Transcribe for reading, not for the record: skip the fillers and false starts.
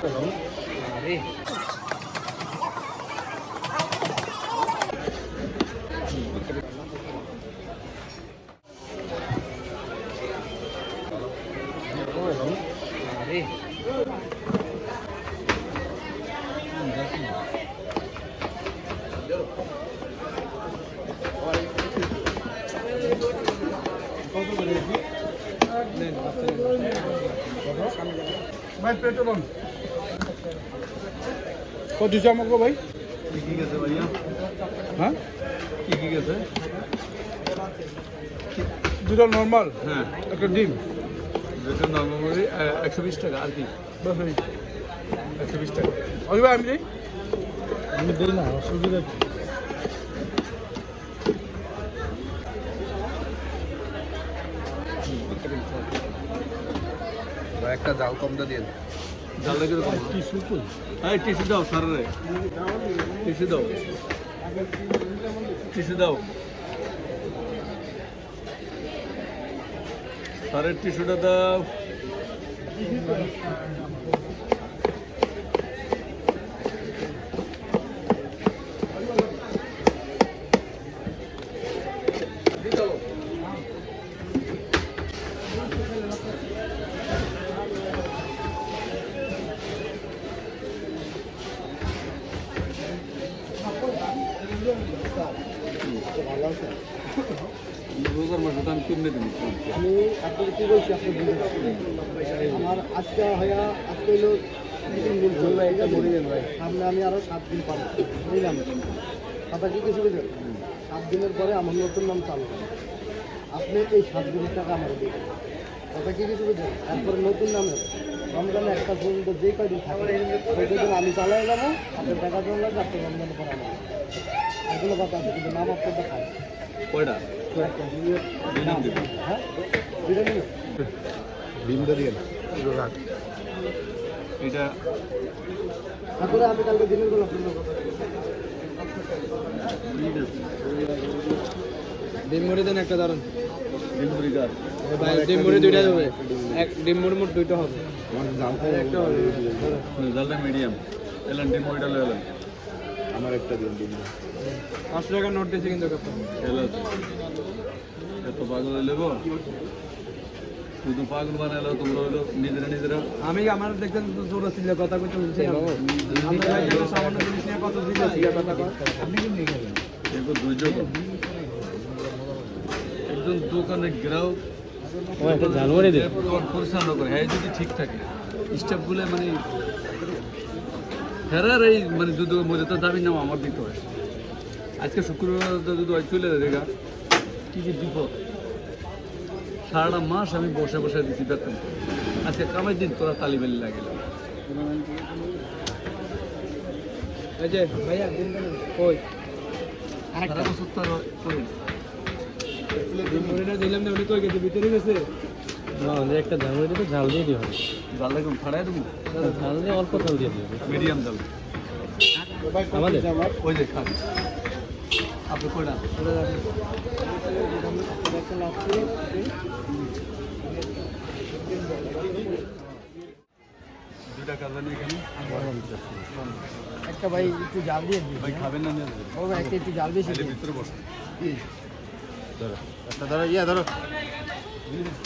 আরে আরে ভাই পেট্রোল কত দিচ্ছে আমাকে ভাই কি গেছে ভাইয়া? হ্যাঁ কি গেছে? দুটো নর্মাল হ্যাঁ, একটা ডিম যেটা নর্মালি 120 টাকা আর কি। বাস 120 টাকা ওই ভাই আমি দিই না অসুবিধা কি একটা জাল কমটা দিয়ে জালটা কিরকম? টিস্যু কই এই টিস্যু দাও স্যার রে, টিস্যু দাও, টিস্যু দাও স্যারের টিস্যুটা দাও। রোজার মাসে তো আমি কিনে দিই। আমি আপনাকে কী বলছি আপনি বুঝতে আমার আজকে হইয়া আজকে হইলো 3 দিন চলবে এটা মরে যান ভাই সামনে আমি আরও 7 দিন পাবো বুঝলাম কথা কি কিছু বুঝলেন 7 দিনের পরে আমার নতুন নাম চালু হবে। আপনি এই 7 দিনের টাকা আমার দেবেন কথা কি কিছু বুঝলেন তারপরে নতুন নামে রমজানে একটা পর্যন্ত যে কয়দিন থাকে ওই কদিন আমি চালাই যাবো আপনার টাকা দেওয়া লাগবে আপনার রমজানে পরে আমার আর কোনো কথা আছে কিন্তু নাম আপনার দেখায় কয়টা? হ্যাঁ বিরিয়ানি ডিমটা দিয়ে এটা তারপরে আমি কালকে দিনের বেলা ফোন করবো ডিম মুড়ি দেন একটা দারুন ডিমপুরিকার ডিম মুড়ি দুইটা হবে এক ডিম মুড়ি মোট দুইটা হবে একটা হবে জালটা মিডিয়াম এলেন, ডিমপুরিটা এলেন আমার একটা দিন ডিম 500 টাকা নোট দিয়েছি কিন্তু এলেন এত পাগল লেব শুধু পাগল বানাইলো তোমরা হইলো নিজেরা আমি আমার দেখতেন জোর ছিল কথা কইতে বলছি সামান্য জিনিস নিয়ে কত ছিল কথা কর আপনি কি নিয়ে গেলেন এরপর দুইজন একজন দোকানে গ্রাহক পরিচালনা করে, হ্যাঁ যদি ঠিক থাকে স্টাফগুলো মানে ফেরার এই মানে যদি মধ্যে তো দাবি নাও আমার দিতে হয়। আজকে শুক্রবার যদি চলে রেখা কি যে বিপদ, সারাটা মাস আমি বসে বসে দিচ্ছি বেতন, আজকে কামাই দিন তোরা তালিবালি লাগে এই যে ভাইয়া ডিম দেন কই সারা বছর তার করি ডিম মুড়িটা দিলাম না উনি কই গেছে ভিতরে গেছে একটা ঝাল তো ঝাল দিয়ে দিও জাল দেখুন ফাড়াই দেবো, ঝাল দিয়ে অল্প ঝাল দিয়ে দিও মিডিয়াম জাল আমাদের ওই যে খান আপনি কই না দুইটা কাজা নিয়ে এখানে একটা ভাই একটু জাল দিয়ে দিই ভাই খাবেন না নিয়ে ও ভাই একটা একটু জাল বেশি ভিতরে বসে ধরো ইয়া ধরো